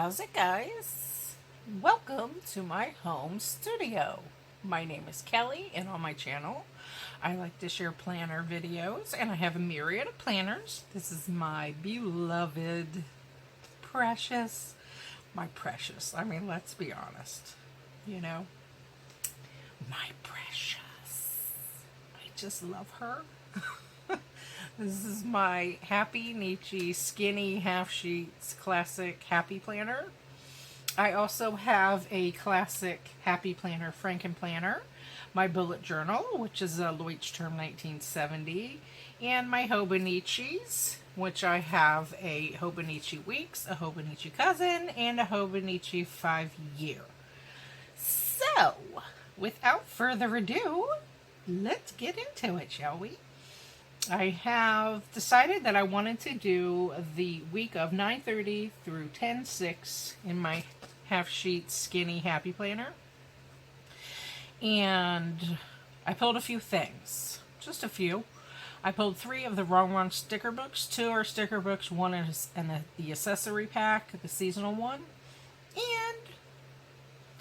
How's it, guys? Welcome to my home studio. My name is Kelly, and on my channel I like to share planner videos, and I have a myriad of planners. This is my beloved, precious, I mean, let's be honest, you know, my precious. I just love her. This is my Happynichi Skinny Half Sheets Classic Happy Planner. I also have a classic Happy Planner Franken Planner, my bullet journal, which is a Leuchtturm 1970, and my Hobonichis, which I have a Hobonichi Weeks, a Hobonichi Cousin, and a Hobonichi 5-year. So, without further ado, let's get into it, shall we? I have decided that I wanted to do the week of 9/30 through 10/6 in my half sheet skinny happy planner. And I pulled a few things, just a few. I pulled 3 of the Rong sticker books. 2 are sticker books, 1 is the accessory pack, the seasonal one. And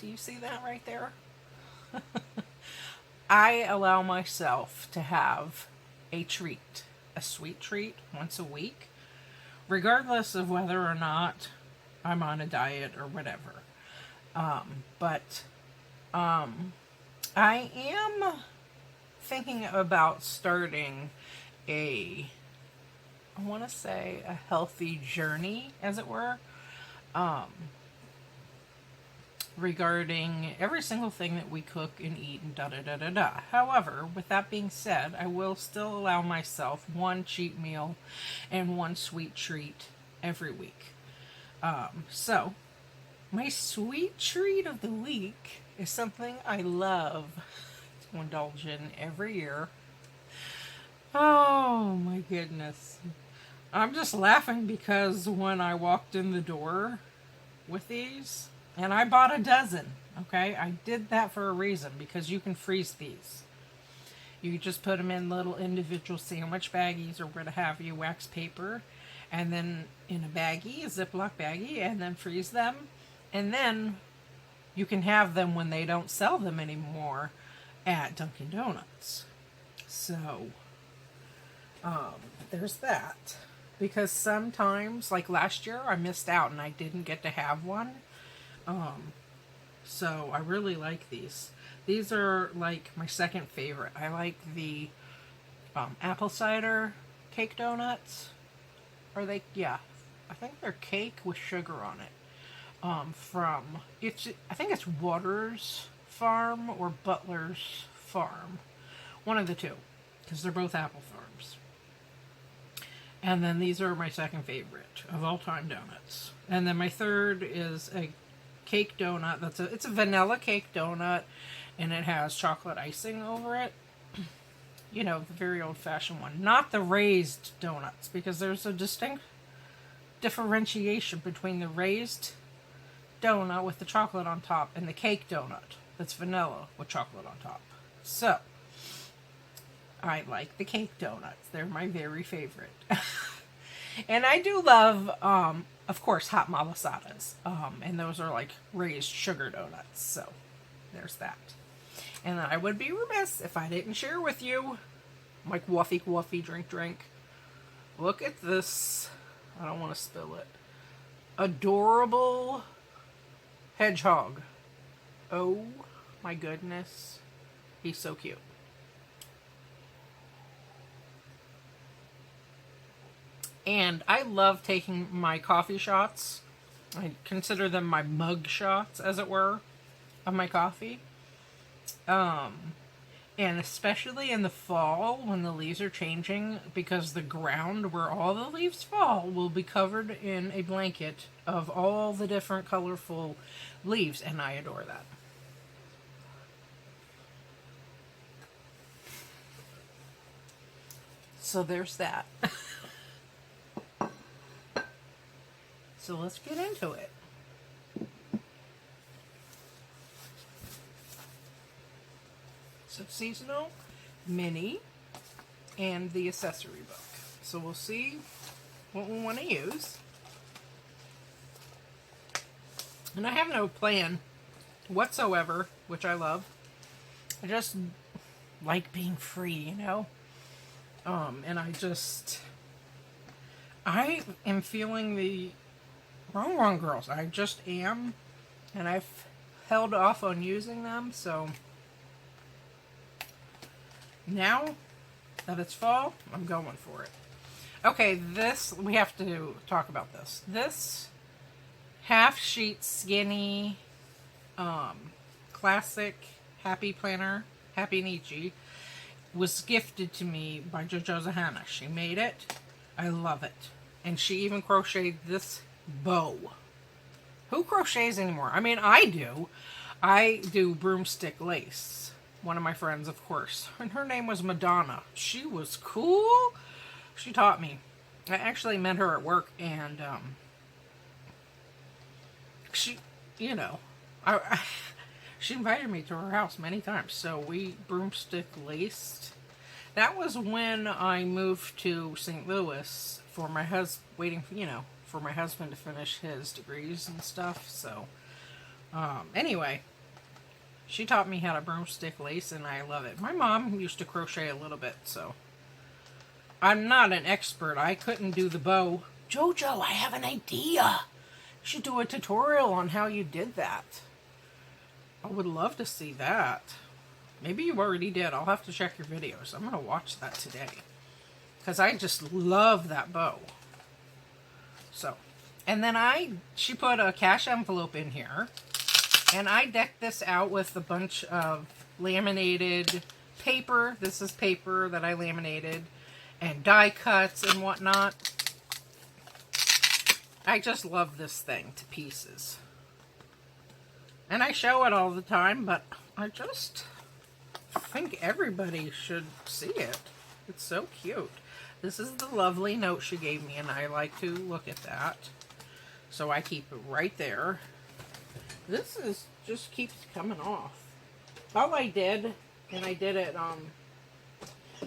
do you see that right there? I allow myself to have a treat, a sweet treat once a week, regardless of whether or not I'm on a diet or whatever. But I am thinking about starting I want to say a healthy journey, as it were, regarding every single thing that we cook and eat and da-da-da-da-da. However, with that being said, I will still allow myself 1 cheat meal and 1 sweet treat every week. So, my sweet treat of the week is something I love to indulge in every year. Oh my goodness. I'm just laughing because when I walked in the door with these, and I bought a dozen, okay? I did that for a reason, because you can freeze these. You just put them in little individual sandwich baggies or what have you, wax paper, and then in a baggie, a Ziploc baggie, and then freeze them. And then you can have them when they don't sell them anymore at Dunkin' Donuts. So, there's that. Because sometimes, like last year, I missed out and I didn't get to have one. So I really like these. These are like my second favorite. I like the apple cider cake donuts. Are they? Yeah, I think they're cake with sugar on it. I think it's Waters Farm or Butler's Farm. One of the two, because they're both apple farms. And then these are my second favorite of all time donuts. And then my third is a cake donut. It's a vanilla cake donut, and it has chocolate icing over it. You know, the very old-fashioned one, not the raised donuts, because there's a distinct differentiation between the raised donut with the chocolate on top and the cake donut that's vanilla with chocolate on top. So I like the cake donuts. They're my very favorite. And I do love of course, hot malasadas. And those are like raised sugar donuts. So, there's that. And I would be remiss if I didn't share with you my coffee, drink. Look at this. I don't want to spill it. Adorable hedgehog. Oh my goodness. He's so cute. And I love taking my coffee shots. I consider them my mug shots, as it were, of my coffee. And especially in the fall, when the leaves are changing, because the ground where all the leaves fall will be covered in a blanket of all the different colorful leaves, and I adore that. So there's that. So let's get into it. So seasonal, mini, and the accessory book. So we'll see what we want to use. And I have no plan whatsoever, which I love. I just like being free, you know? And I am feeling the Rong girls. I just am. And I've held off on using them, so now that it's fall, I'm going for it. Okay, we have to talk about this. This half sheet skinny classic happy planner, Happynichi, was gifted to me by JoJo Zahana. She made it. I love it. And she even crocheted this bow. Who crochets anymore? I mean, I do. I do broomstick lace. One of my friends, of course. And her name was Madonna. She was cool. She taught me. I actually met her at work, and she, you know, she invited me to her house many times. So we broomstick laced. That was when I moved to St. Louis for my waiting for, for my husband to finish his degrees and stuff. So, anyway, she taught me how to broomstick lace, and I love it. My mom used to crochet a little bit, so I'm not an expert. I couldn't do the bow. JoJo, I have an idea. You should do a tutorial on how you did that. I would love to see that. Maybe you already did. I'll have to check your videos. I'm going to watch that today, because I just love that bow. So, and then she put a cash envelope in here, and I decked this out with a bunch of laminated paper. This is paper that I laminated, and die cuts and whatnot. I just love this thing to pieces. And I show it all the time, but I just think everybody should see it. It's so cute. This is the lovely note she gave me, and I like to look at that. So I keep it right there. This just keeps coming off. All I did, and I did it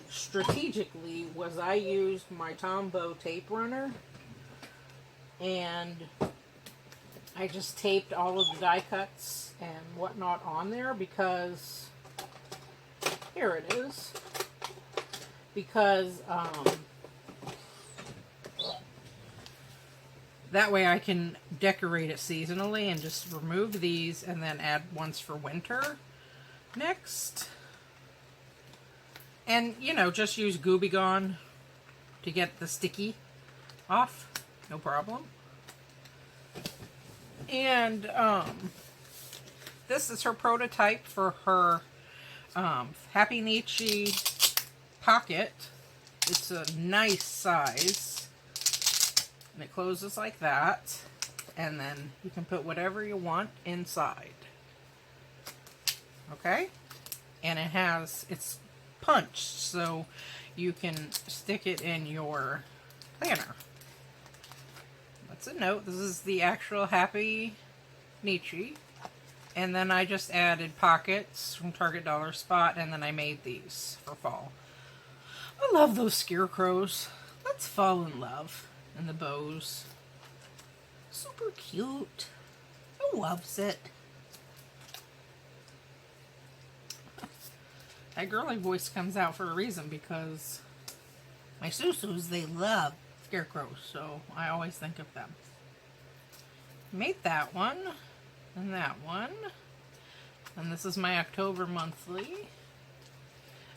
strategically, was I used my Tombow tape runner, and I just taped all of the die cuts and whatnot on there, because here it is. Because that way I can decorate it seasonally and just remove these and then add ones for winter next. And, just use Gooby Gone to get the sticky off. No problem. And this is her prototype for her Happynichi pocket. It's a nice size, and it closes like that, and then you can put whatever you want inside. Okay, and it's punched, so you can stick it in your planner. That's a note. This is the actual Happynichi. And then I just added pockets from Target Dollar Spot, and then I made these for fall. I love those scarecrows. Let's fall in love. And the bows. Super cute. Who loves it? That girly voice comes out for a reason, because my Susus, they love scarecrows, so I always think of them. Made that one. And that one. And this is my October monthly.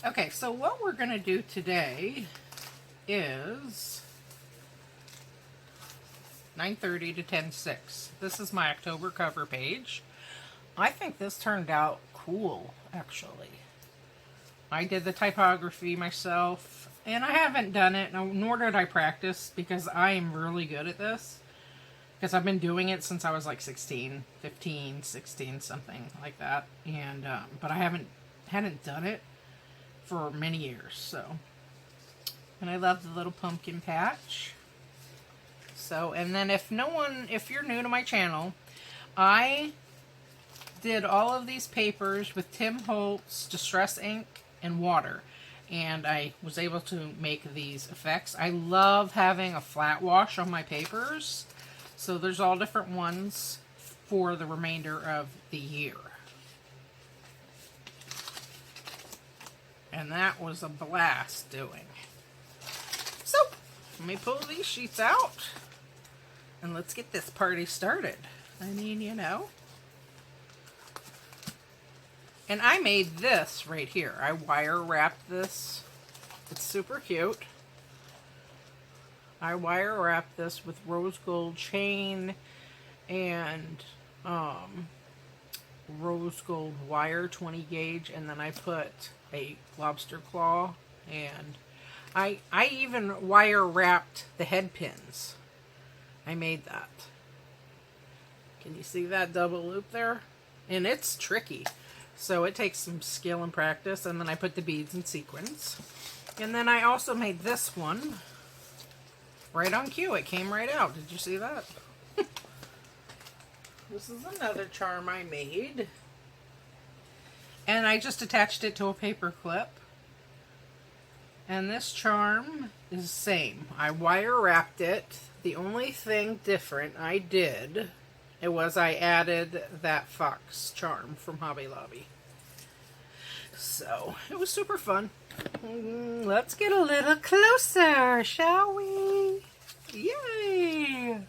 Okay, so what we're going to do today is 9:30 to 10:06. This is my October cover page. I think this turned out cool, actually. I did the typography myself, and I haven't done it, nor did I practice, because I am really good at this. Because I've been doing it since I was like 16, 15, 16, something like that. And but I hadn't done it for many years. So, and I love the little pumpkin patch. So, and then if you're new to my channel, I did all of these papers with Tim Holtz Distress Ink and water. And I was able to make these effects. I love having a flat wash on my papers. So there's all different ones for the remainder of the year. And that was a blast doing. So, let me pull these sheets out and let's get this party started. I mean, you know. And I made this right here. I wire wrapped this. It's super cute. I wire wrapped this with rose gold chain and rose gold wire, 20 gauge, and then I put a lobster claw, and I even wire wrapped the head pins. I made that. Can you see that double loop there? And it's tricky, so it takes some skill and practice. And then I put the beads in sequins, and then I also made this one right on cue. It came right out. Did you see that? This is another charm I made. And I just attached it to a paper clip. And this charm is the same. I wire wrapped it. The only thing different I did, it was I added that fox charm from Hobby Lobby. So, it was super fun. Let's get a little closer, shall we? Yay!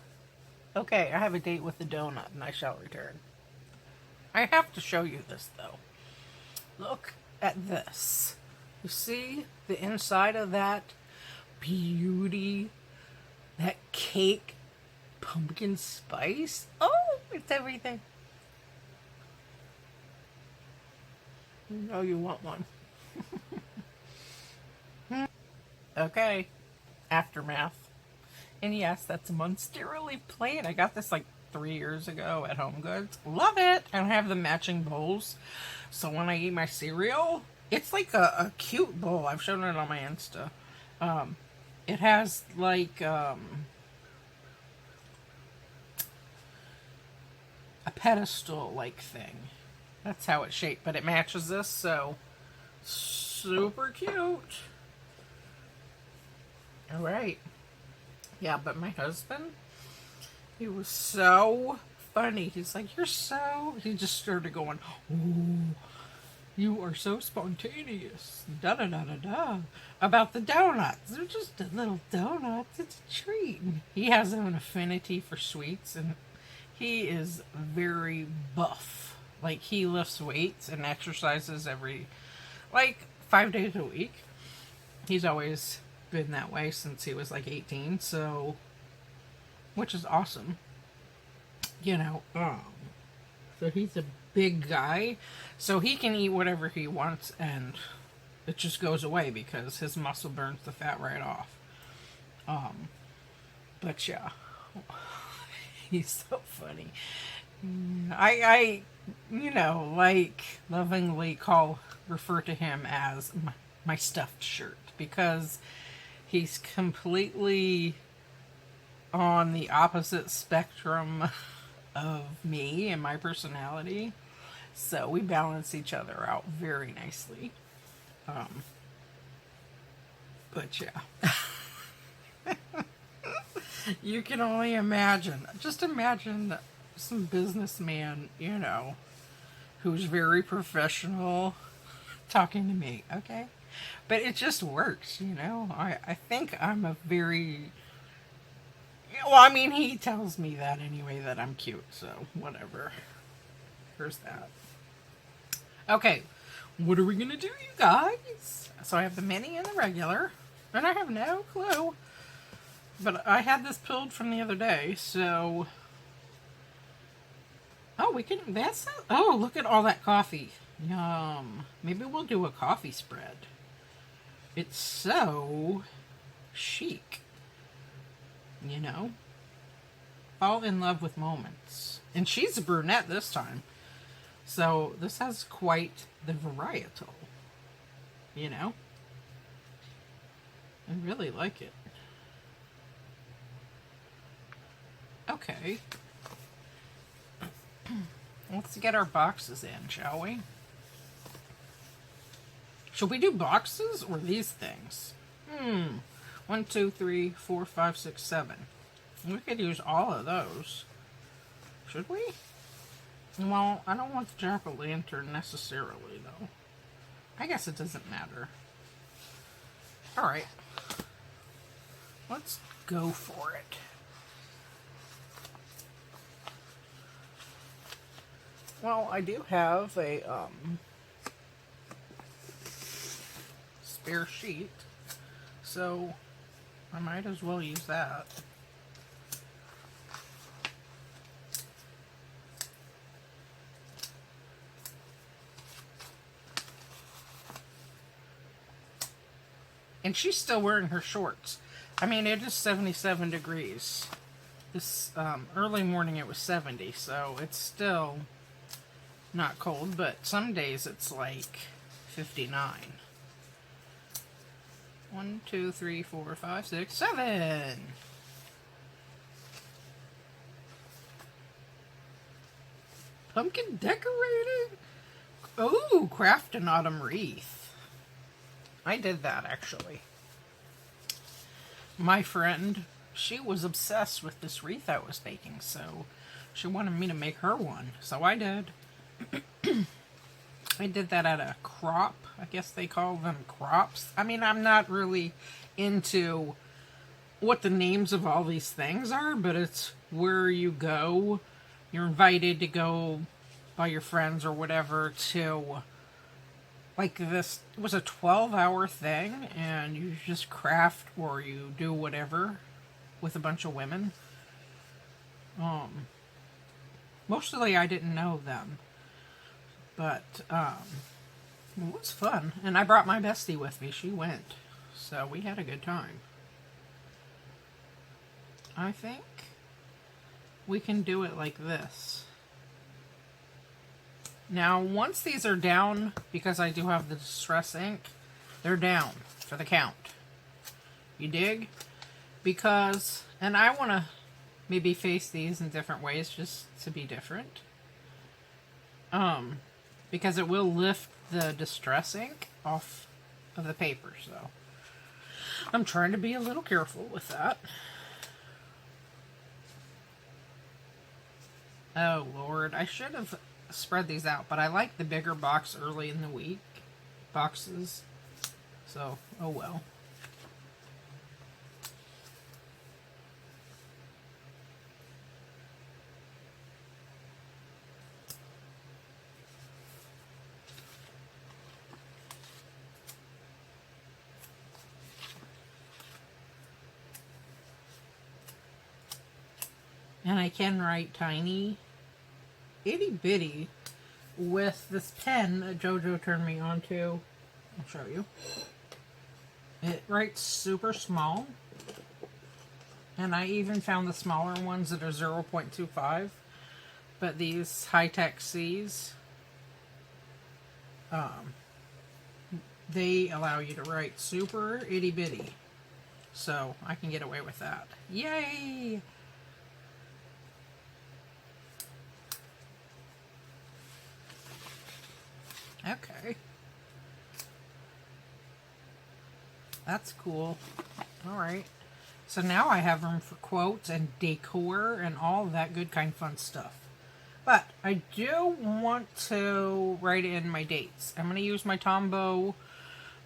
Okay, I have a date with the donut and I shall return. I have to show you this though. Look at this. You see the inside of that beauty? That cake pumpkin spice? Oh, it's everything. You know you want one. Okay, aftermath. And yes, that's a Monstera Leaf plate. I got this like 3 years ago at Home Goods. Love it. And I have the matching bowls. So when I eat my cereal, it's like a cute bowl. I've shown it on my Insta. It has like a pedestal like thing. That's how it's shaped. But it matches this, so super cute. Alright. Yeah, but my husband, he was so funny. He's like, you're so... He just started going, oh, you are so spontaneous. Da-da-da-da-da. About the donuts. They're just a little donuts. It's a treat. He has an affinity for sweets, and he is very buff. Like, he lifts weights and exercises every, like, 5 days a week. He's always been that way since he was like 18, so, which is awesome, you know. So he's a big guy, so he can eat whatever he wants and it just goes away because his muscle burns the fat right off. But yeah, he's so funny. I you know, like, lovingly refer to him as my stuffed shirt, because he's completely on the opposite spectrum of me and my personality. So we balance each other out very nicely. But yeah. You can only imagine. Just imagine some businessman, you know, who's very professional talking to me, okay? But it just works, you know. I think I'm a very... Well, I mean, he tells me that anyway, that I'm cute, so whatever. Here's that. Okay, what are we going to do, you guys? So I have the mini and the regular, and I have no clue. But I had this pulled from the other day, so... Oh, we can... That's not... Oh, look at all that coffee. Yum. Maybe we'll do a coffee spread. It's so chic, you know? Fall in love with moments. And she's a brunette this time. So this has quite the varietal, you know? I really like it. Okay. Let's get our boxes in, shall we? Should we do boxes or these things? 1, 2, 3, 4, 5, 6, 7. We could use all of those. Should we? Well, I don't want the jack-o'-lantern necessarily, though. I guess it doesn't matter. Alright. Let's go for it. Well, I do have a spare sheet, so I might as well use that. And she's still wearing her shorts. I mean, it is 77 degrees. This early morning it was 70, so it's still not cold, but some days it's like 59. 1, 2, 3, 4, 5, 6, 7. Pumpkin decorating. Oh, craft an autumn wreath. I did that actually. My friend, she was obsessed with this wreath I was making, so she wanted me to make her one. So I did. I did that at a crop. I guess they call them crops. I mean, I'm not really into what the names of all these things are, but it's where you go. You're invited to go by your friends or whatever to, like, this. It was a 12-hour thing, and you just craft or you do whatever with a bunch of women. Mostly I didn't know them, but it was fun. And I brought my bestie with me. She went, so we had a good time. I think we can do it like this. Now, once these are down, because I do have the Distress ink, they're down for the count. You dig? Because, and I want to maybe face these in different ways just to be different. Because it will lift the Distress ink off of the paper, so I'm trying to be a little careful with that. Oh, Lord, I should have spread these out, but I like the bigger box early in the week. Boxes. So, oh well. And I can write tiny, itty bitty with this pen that JoJo turned me on to. I'll show you. It writes super small. And I even found the smaller ones that are 0.25. But these high-tech C's, they allow you to write super itty bitty. So I can get away with that. Yay! Okay. That's cool. Alright. So now I have room for quotes and decor and all that good kind of fun stuff. But I do want to write in my dates. I'm going to use my Tombow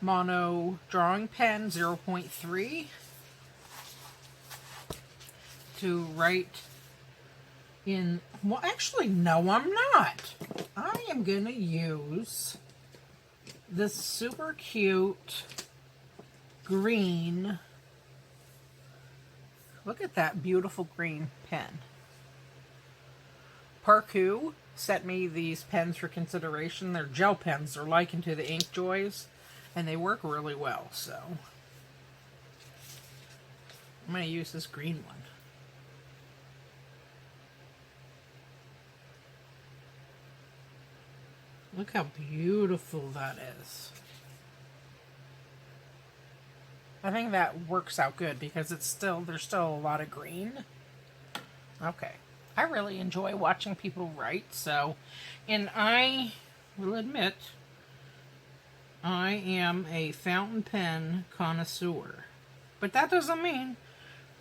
Mono Drawing Pen 0.3 to write in... Well, actually, no, I'm not. I am going to use this super cute green... Look at that beautiful green pen. ParKoo sent me these pens for consideration. They're gel pens. They're likened to the Ink Joys, and they work really well, so I'm going to use this green one. Look how beautiful that is. I think that works out good because there's still a lot of green. Okay. I really enjoy watching people write, so, and I will admit, I am a fountain pen connoisseur. But that doesn't mean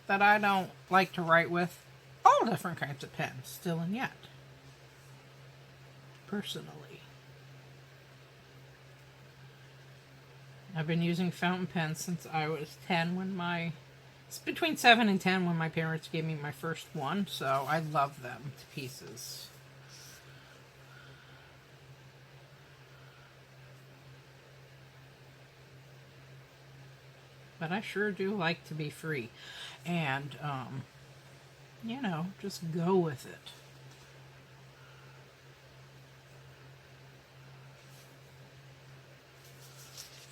that I don't like to write with all different kinds of pens, still and yet. personally. I've been using fountain pens since I was 10 when it's between 7 and 10 when my parents gave me my first one, so I love them to pieces. But I sure do like to be free and, you know, just go with it.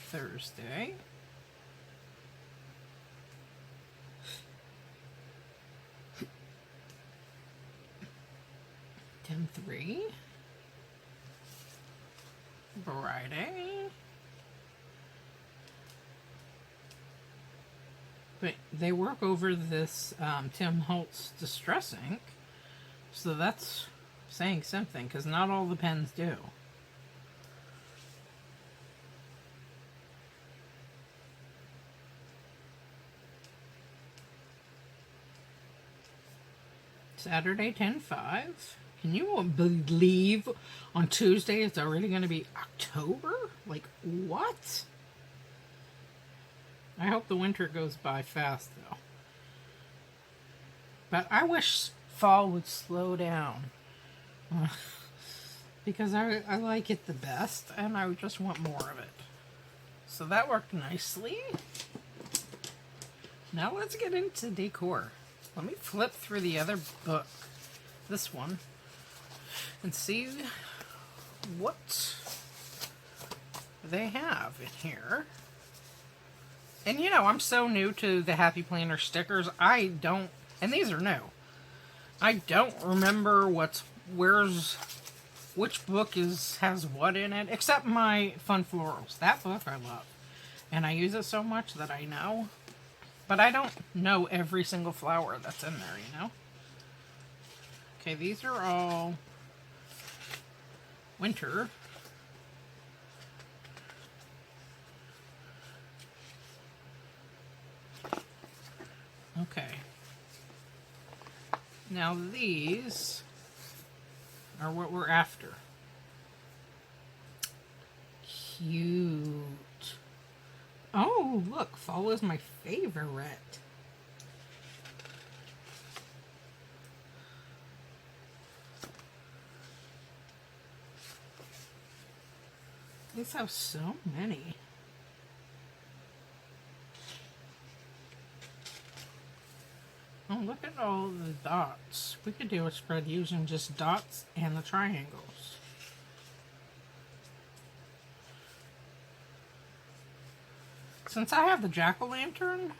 Thursday. Friday. But they work over this Holtz Distress Ink, so that's saying something, because not all the pens do. Saturday, 10/5. Can you believe on Tuesday it's already going to be October? Like, what? I hope the winter goes by fast, though. But I wish fall would slow down. Because I like it the best, and I just want more of it. So that worked nicely. Now let's get into decor. Let me flip through the other book, this one, and see what they have in here. And you know, I'm so new to the Happy Planner stickers, and these are new. I don't remember which book has what in it, except my Fun Florals. That book I love. And I use it so much that I know. But I don't know every single flower that's in there, you know? Okay, these are all winter. Okay. Now these are what we're after. Cute. Oh, look, fall is my favorite. These have so many. Oh, look at all the dots. We could do a spread using just dots and the triangles. Since I have the jack-o'-lantern,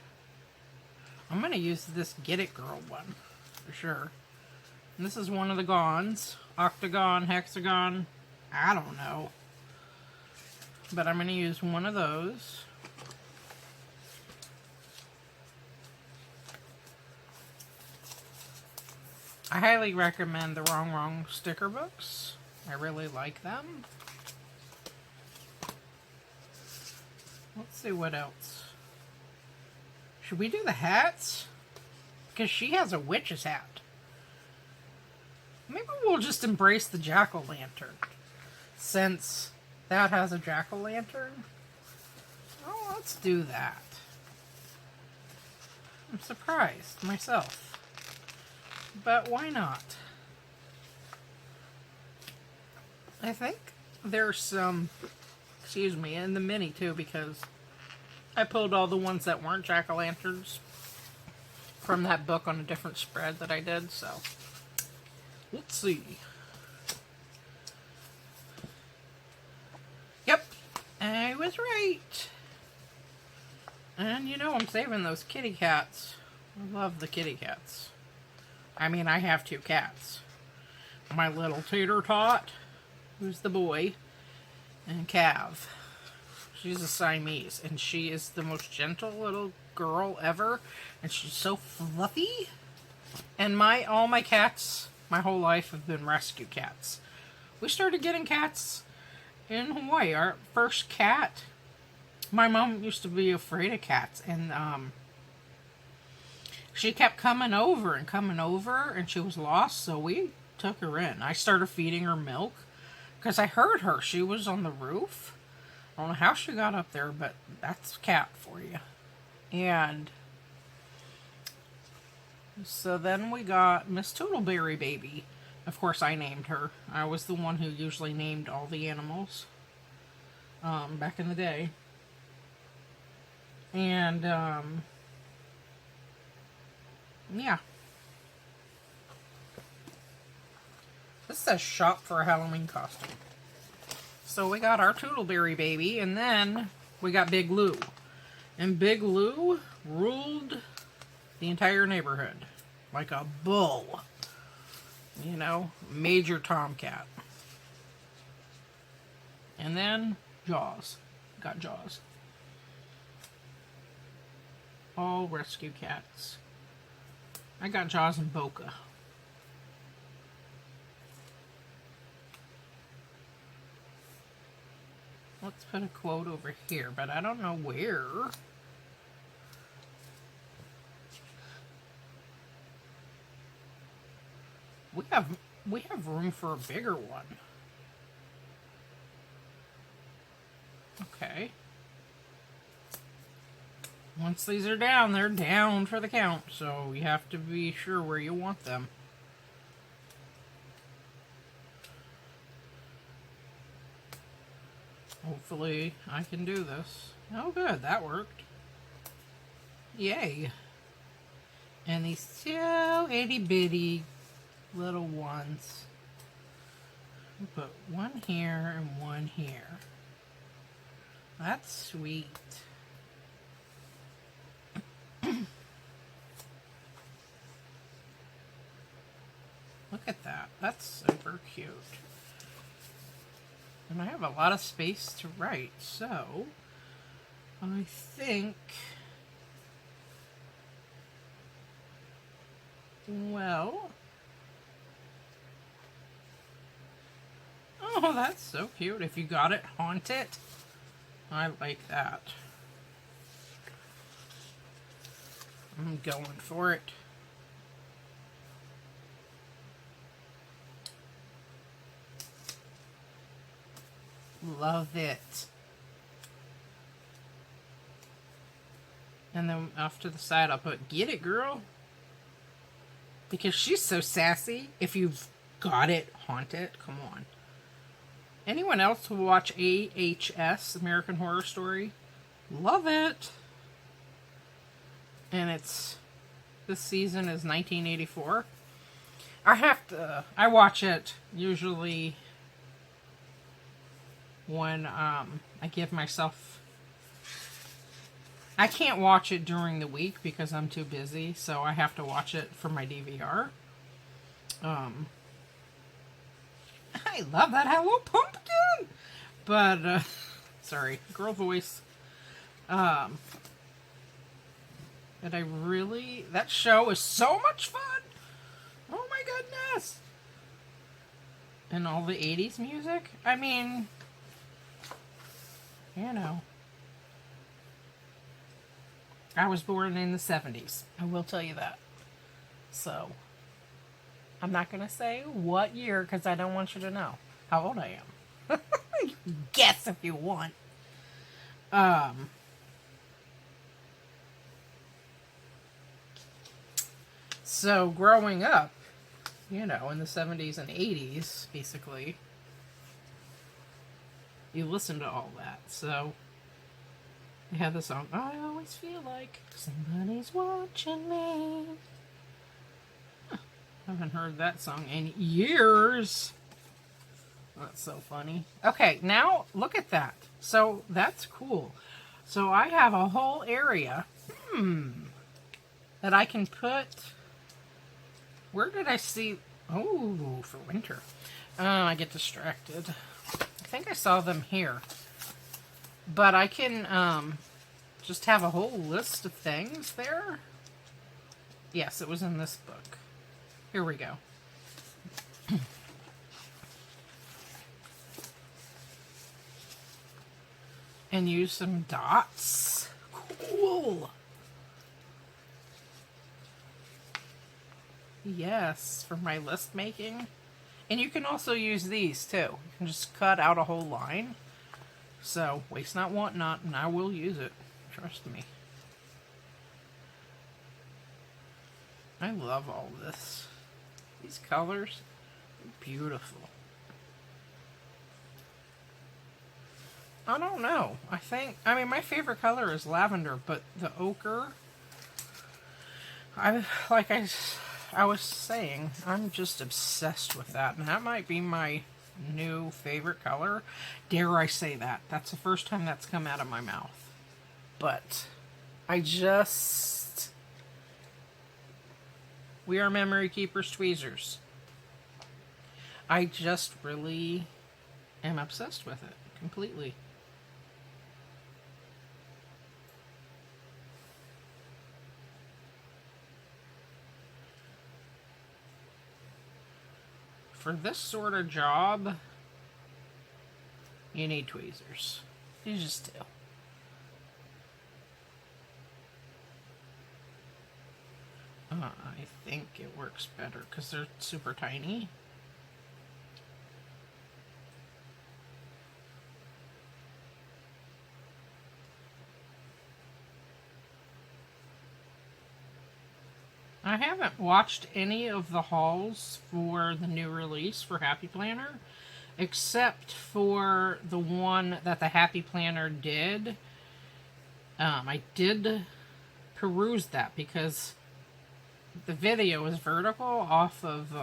I'm going to use this Get It Girl one, for sure. And this is one of the gons. Octagon, hexagon, I don't know. But I'm going to use one of those. I highly recommend the Rong sticker books. I really like them. Let's see what else. Should we do the hats? Because she has a witch's hat. Maybe we'll just embrace the jack-o'-lantern. Since that has a jack-o'-lantern. Oh, let's do that. I'm surprised myself. But why not? I think there's some... Excuse me, and the mini too, because I pulled all the ones that weren't jack-o'-lanterns from that book on a different spread that I did, so let's see. Yep, I was right. And you know, I'm saving those kitty cats. I love the kitty cats. I mean, I have 2 cats. My little Tater Tot, who's the boy, and Cav. She's a Siamese, and she is the most gentle little girl ever, and she's so fluffy. And all my cats, my whole life, have been rescue cats. We started getting cats in Hawaii. Our first cat, my mom used to be afraid of cats, and she kept coming over, and she was lost, so we took her in. I started feeding her milk. because I heard her. She was on the roof. I don't know how she got up there, but that's cat for you. And so then we got Miss Tootleberry Baby. Of course, I named her. I was the one who usually named all the animals back in the day. And, yeah. This says shop for a Halloween costume. So we got our Tootleberry Baby, and then we got Big Lou. And Big Lou ruled the entire neighborhood like a bull. You know, major tomcat. And then Jaws. Got Jaws. All rescue cats. I got Jaws and Boca. Let's put a quote over here, but I don't know where. We have room for a bigger one. Okay. Once these are down, they're down for the count, so you have to be sure where you want them. Hopefully I can do this. Oh good, that worked. Yay. And these two itty bitty little ones. We'll put one here and one here. That's sweet. Look at that. That's super cute. And I have a lot of space to write, so I think, well, oh, that's so cute. If you got it, haunt it. I like that. I'm going for it. Love it. And then off to the side, I'll put, get it, girl. Because she's so sassy. If you've got it, haunt it. Come on. Anyone else who watch AHS, American Horror Story? Love it. And it's, this season is 1984. I watch it usually when I give myself, I can't watch it during the week because I'm too busy, so I have to watch it for my DVR. I love that Hello Pumpkin! But, sorry, girl voice. But I really, that show is so much fun! Oh my goodness! And all the 80s music? I mean, you know. I was born in the 70s. I will tell you that. So, I'm not going to say what year because I don't want you to know how old I am. You can guess if you want. So, growing up, you know, in the 70s and 80s, basically, you listen to all that. So, they have the song, I always feel like somebody's watching me. Huh. I haven't heard that song in years. That's so funny. Okay, now look at that. So that's cool. So I have a whole area that I can put. Where did I see? Oh, for winter. I get distracted. I think I saw them here. But I can just have a whole list of things there. Yes, it was in this book. Here we go. And use some dots. Cool. Yes, for my list making. And you can also use these too. You can just cut out a whole line. So, waste not, want not, and I will use it. Trust me. I love all this. These colors are beautiful. I don't know. I mean, my favorite color is lavender, but the ochre, I was saying, I'm just obsessed with that. And that might be my new favorite color. Dare I say that? That's the first time that's come out of my mouth. But we are memory keepers, tweezers. I just really am obsessed with it completely. For this sort of job, you need tweezers. You just do. I think it works better because they're super tiny. I haven't watched any of the hauls for the new release for Happy Planner, except for the one that the Happy Planner did. I did peruse that because the video is vertical off of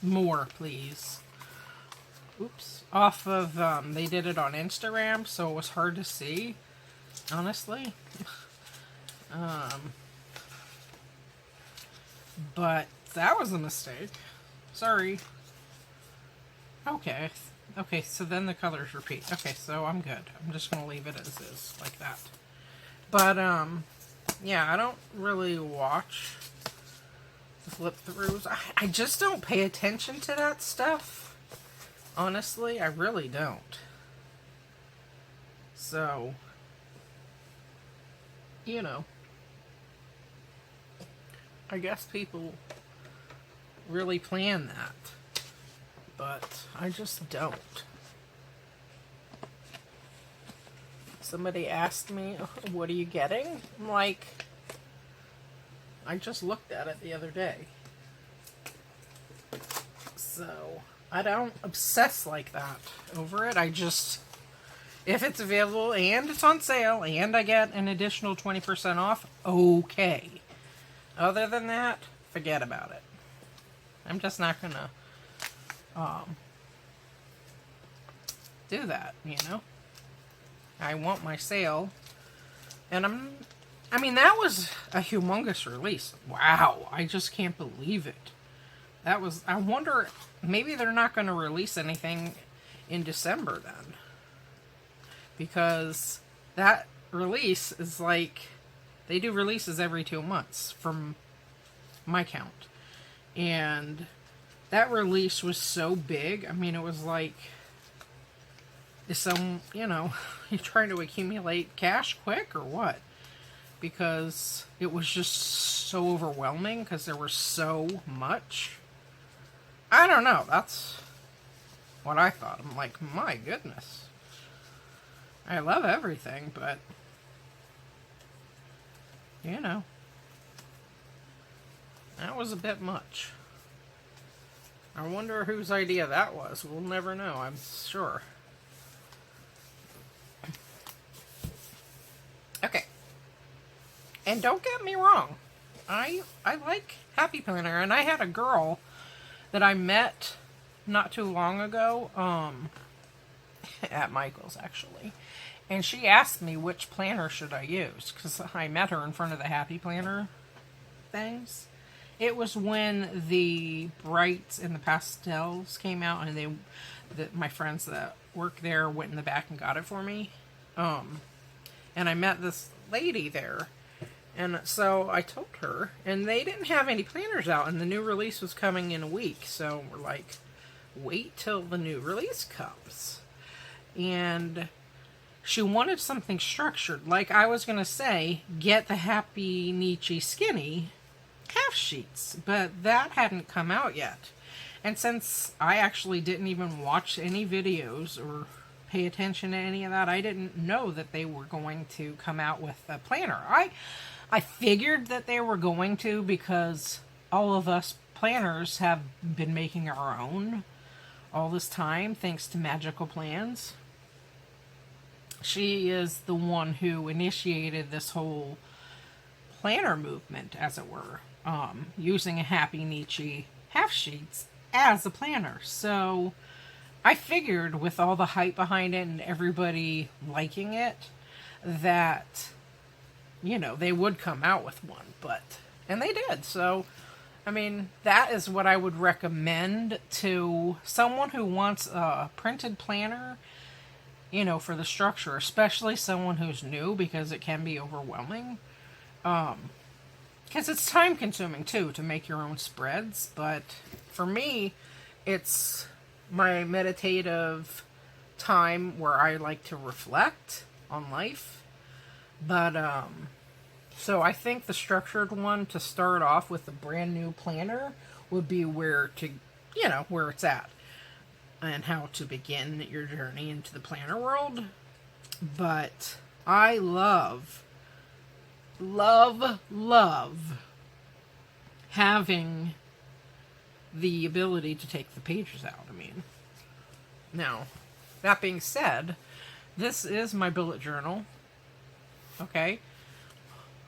more, please. Oops. Off of, they did it on Instagram, so it was hard to see, honestly. But that was a mistake. Sorry. Okay. Okay, so then the colors repeat. Okay, so I'm good. I'm just going to leave it as is, like that. But, yeah, I don't really watch the flip-throughs. I just don't pay attention to that stuff. Honestly, I really don't. So, you know, I guess people really plan that, but I just don't. Somebody asked me, what are you getting? I'm like, I just looked at it the other day. So, I don't obsess like that over it. I just, if it's available and it's on sale and I get an additional 20% off, okay. Other than that, forget about it. I'm just not gonna do that, you know? I want my sale. And I mean, that was a humongous release. Wow, I just can't believe it. That was, I wonder, maybe they're not going to release anything in December then. Because that release is like, they do releases every 2 months from my count. And that release was so big. I mean, it was like, you know, you're trying to accumulate cash quick or what? Because it was just so overwhelming because there was so much. I don't know. That's what I thought. I'm like, my goodness. I love everything, but, you know, that was a bit much. I wonder whose idea that was. We'll never know, I'm sure. Okay. And don't get me wrong. I like Happy Planner, and I had a girl that I met not too long ago, at Michael's actually. And she asked me which planner should I use, because I met her in front of the Happy Planner things. It was when the brights and the pastels came out, and my friends that work there went in the back and got it for me. And I met this lady there. And so I told her, and they didn't have any planners out, and the new release was coming in a week. So we're like, wait till the new release comes. And she wanted something structured. Like I was going to say, get the Happynichi Skinny half sheets, but that hadn't come out yet. And since I actually didn't even watch any videos or pay attention to any of that, I didn't know that they were going to come out with a planner. I figured that they were going to, because all of us planners have been making our own all this time, thanks to Magical Plans. She is the one who initiated this whole planner movement, as it were, using a Happynichi half sheets as a planner. So I figured, with all the hype behind it and everybody liking it, that, you know, they would come out with one, and they did. So, I mean, that is what I would recommend to someone who wants a printed planner, you know, for the structure, especially someone who's new, because it can be overwhelming. Because it's time consuming too to make your own spreads, but for me, it's my meditative time where I like to reflect on life. But so I think the structured one to start off with a brand new planner would be where to, you know, where it's at and how to begin your journey into the planner world. But I love having the ability to take the pages out. I mean, now, that being said, this is my bullet journal, okay,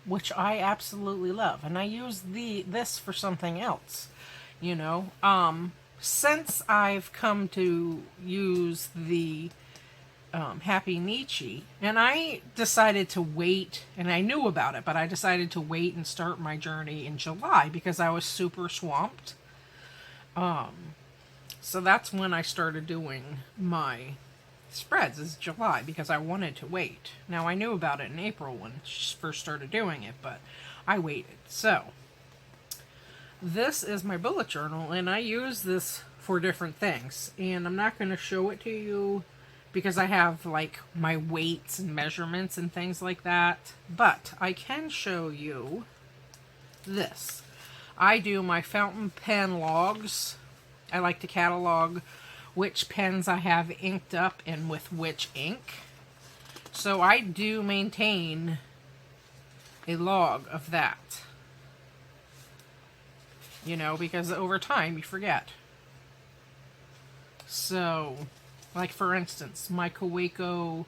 which I absolutely love, and I use this for something else, you know. Since I've come to use the Happynichi, and I decided to wait, and I knew about it, but I decided to wait and start my journey in July because I was super swamped. So that's when I started doing my spreads, is July, because I wanted to wait. Now, I knew about it in April when she first started doing it, but I waited. So this is my bullet journal, and I use this for different things, and I'm not going to show it to you because I have like my weights and measurements and things like that, but I can show you this. I do my fountain pen logs. I like to catalog which pens I have inked up and with which ink. So I do maintain a log of that. You know, because over time you forget. So, like for instance, my Kaweco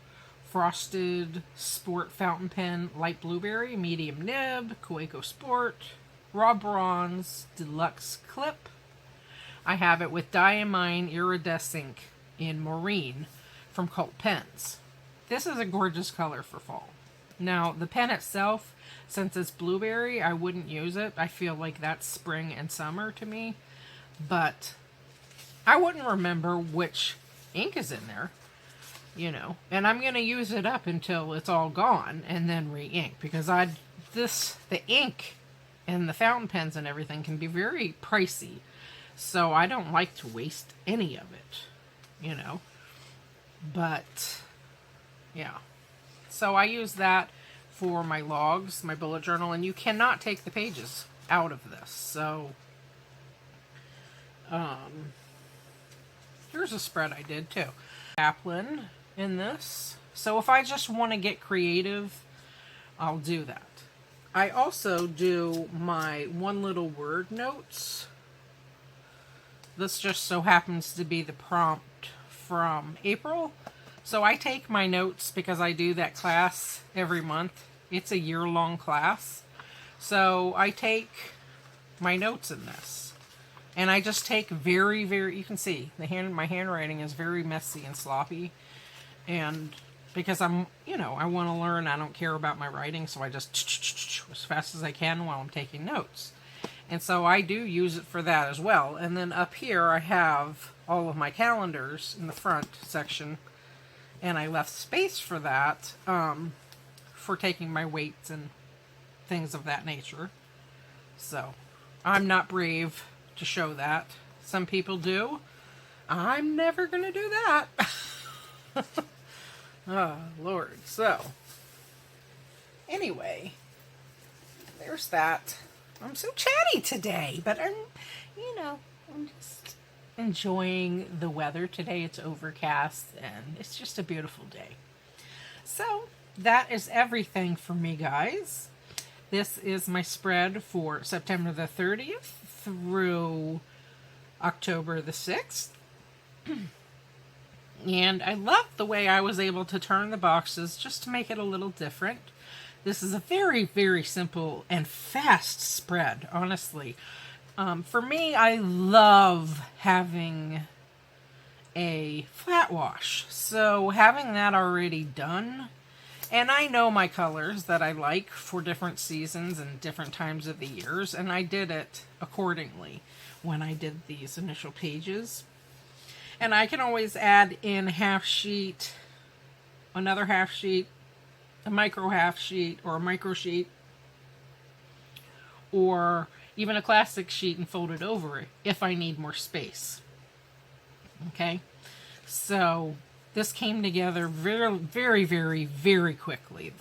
Frosted Sport Fountain Pen Light Blueberry, Medium Nib, Kaweco Sport, Raw Bronze, Deluxe Clip. I have it with Diamine Iridescent in Maureen from Cult Pens. This is a gorgeous color for fall. Now, the pen itself, since it's blueberry, I wouldn't use it. I feel like that's spring and summer to me. But I wouldn't remember which ink is in there, you know. And I'm going to use it up until it's all gone and then re-ink. Because the ink and the fountain pens and everything can be very pricey. So I don't like to waste any of it, you know. But, yeah. So I use that for my logs, my bullet journal, and you cannot take the pages out of this. So, here's a spread I did too. Chaplin in this. So if I just want to get creative, I'll do that. I also do my one little word notes. This just so happens to be the prompt from April. So I take my notes because I do that class every month. It's a year-long class. So I take my notes in this. And I just take very, you can see, my handwriting is very messy and sloppy. And because I'm, you know, I want to learn, I don't care about my writing, so I just as fast as I can while I'm taking notes. And so I do use it for that as well. And then up here I have all of my calendars in the front section. And I left space for that, for taking my weights and things of that nature. So, I'm not brave to show that. Some people do. I'm never going to do that. Oh, Lord. So, anyway, there's that. I'm so chatty today, but I'm just enjoying the weather today. It's overcast and it's just a beautiful day. So that is everything for me, guys. This is my spread for September the 30th through October the 6th. And I love the way I was able to turn the boxes just to make it a little different. This is a very, very simple and fast spread, honestly. For me, I love having a flat wash. So having that already done, and I know my colors that I like for different seasons and different times of the years, and I did it accordingly when I did these initial pages. And I can always add in a half sheet, another half sheet, a micro half sheet, or a micro sheet, or even a classic sheet and fold it over if I need more space. Okay, so this came together very, very, very, very quickly.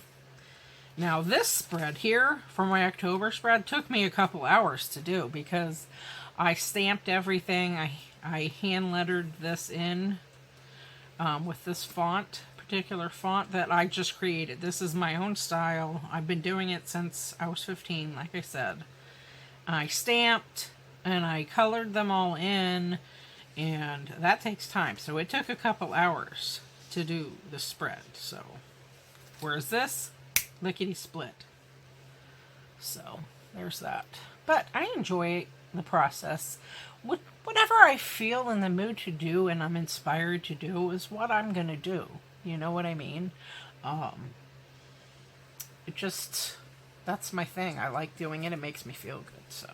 Now this spread here, for my October spread, took me a couple hours to do because I stamped everything. I hand lettered this in with this particular font that I just created. This is my own style. I've been doing it since I was 15, like I said. I stamped and I colored them all in, and that takes time. So it took a couple hours to do the spread. So, whereas this, lickety split. So, there's that. But I enjoy the process. Whatever I feel in the mood to do and I'm inspired to do is what I'm going to do. You know what I mean? That's my thing. I like doing it. It makes me feel good. So,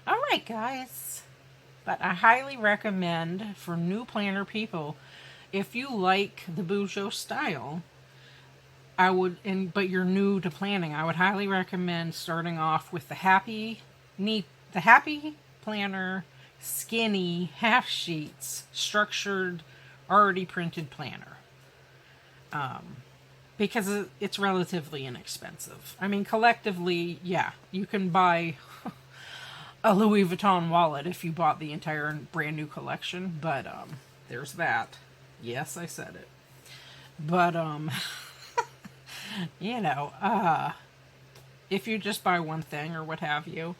all right, guys. But I highly recommend for new planner people, if you like the Bujo style, but you're new to planning, I would highly recommend starting off with the Happy Planner Skinny Half Sheets Structured Already Printed Planner. Because it's relatively inexpensive. I mean, collectively, yeah, you can buy a Louis Vuitton wallet if you bought the entire brand new collection, but there's that. Yes, I said it. But if you just buy one thing or what have you,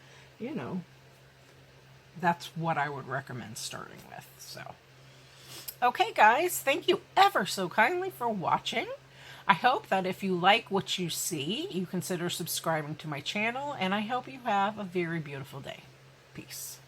that's what I would recommend starting with. So, okay, guys, thank you ever so kindly for watching. I hope that if you like what you see, you consider subscribing to my channel, and I hope you have a very beautiful day. Peace.